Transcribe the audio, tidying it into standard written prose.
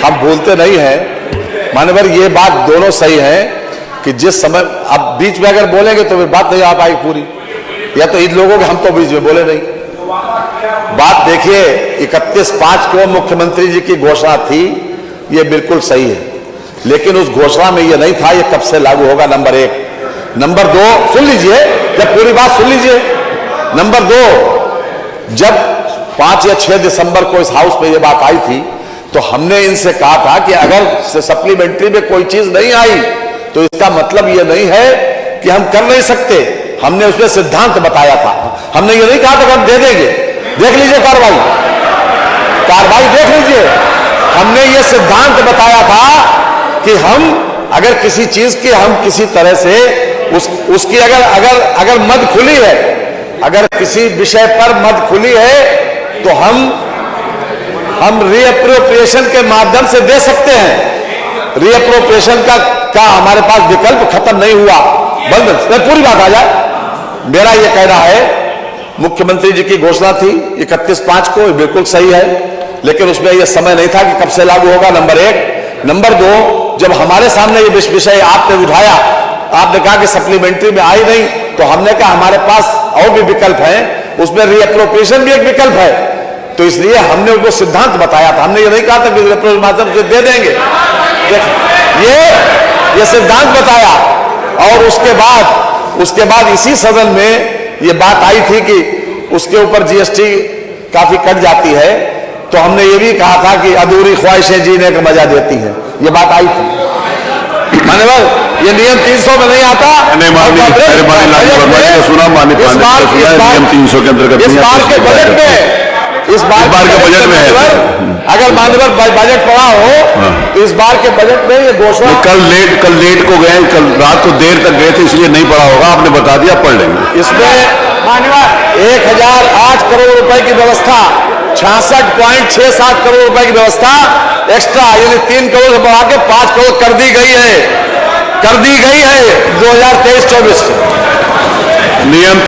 हम भूलते नहीं हैं मान्यवर, ये बात दोनों सही है कि जिस समय अब बीच में अगर बोलेंगे तो फिर बात नहीं आ पाएगी पूरी, या तो इन लोगों के हम तो बीच में बोले नहीं। बात देखिए, 31/5 को मुख्यमंत्री जी की घोषणा थी, ये बिल्कुल सही है, लेकिन उस घोषणा में ये नहीं था ये कब से लागू होगा, नंबर 1। नंबर 2, सुन लीजिए, जब पूरी बात सुन लीजिए। नंबर 2, जब 5 या 6 दिसंबर को इस हाउस में ये बात आई थी तो हमने इनसे कहा था कि अगर सप्लीमेंट्री में कोई चीज नहीं आई तो इसका मतलब ये नहीं है कि हम कर नहीं सकते। हमने उसमें सिद्धांत बताया था, हमने ये नहीं कहा था कि हम दे देंगे। देख लीजिए कार्रवाई देख लीजिए। हमने ये सिद्धांत बताया था कि हम अगर किसी चीज की हम किसी तरह से उसकी अगर मद खुली है, अगर किसी विषय पर मद खुली है तो हम रीअप्रोप्रिएशन के माध्यम से दे सकते हैं। रीअप्रोप्रिएशन का हमारे पास विकल्प खत्म नहीं हुआ, बंद। पूरी बात आ जाए, मेरा यह कहना है मुख्यमंत्री जी की घोषणा थी 31/5 को, बिल्कुल सही है, लेकिन उसमें यह समय नहीं था कि कब से लागू होगा, नंबर 1। नंबर 2, जब हमारे सामने ये विषय आपने उठाया, आपने कहा कि सप्लीमेंट्री में आई नहीं, तो हमने कहा हमारे पास और भी विकल्प हैं, उसमें रीअप्रोप्रिएशन भी एक विकल्प है, तो इसलिए हमने उनको सिद्धांत बताया था। हमने ये नहीं कहा था कि रीअप्रोप्रिएशन माध्यम से दे देंगे, ये सिद्धांत बताया। और उसके बाद इसी सदन में ये बात आई थी कि उसके ऊपर जीएसटी काफी कट जाती है, तो हमने ये भी कहा था कि अधूरी ख्वाहिशें जीने का मजा देती हैं, ये बात आई थी। मान्यवर, ये नियम 300 में नहीं आता। नियम 300 के अंतर्गत इस बार के बजट में अगर मान्यवर बजट पड़ा हो तो इस बार के बजट में ये घोषणा, कल लेट को गए, कल रात को देर तक गए थे, इसलिए नहीं पड़ा होगा, आपने बता दिया, पढ़ लेंगे। इसमें मान्यवर 1008 करोड़ रुपए की व्यवस्था, 66.67 करोड़ रुपए की व्यवस्था एक्स्ट्रा, यानी 3 करोड़ से बढ़ा के 5 करोड़ कर दी गई है 2023-24 नियम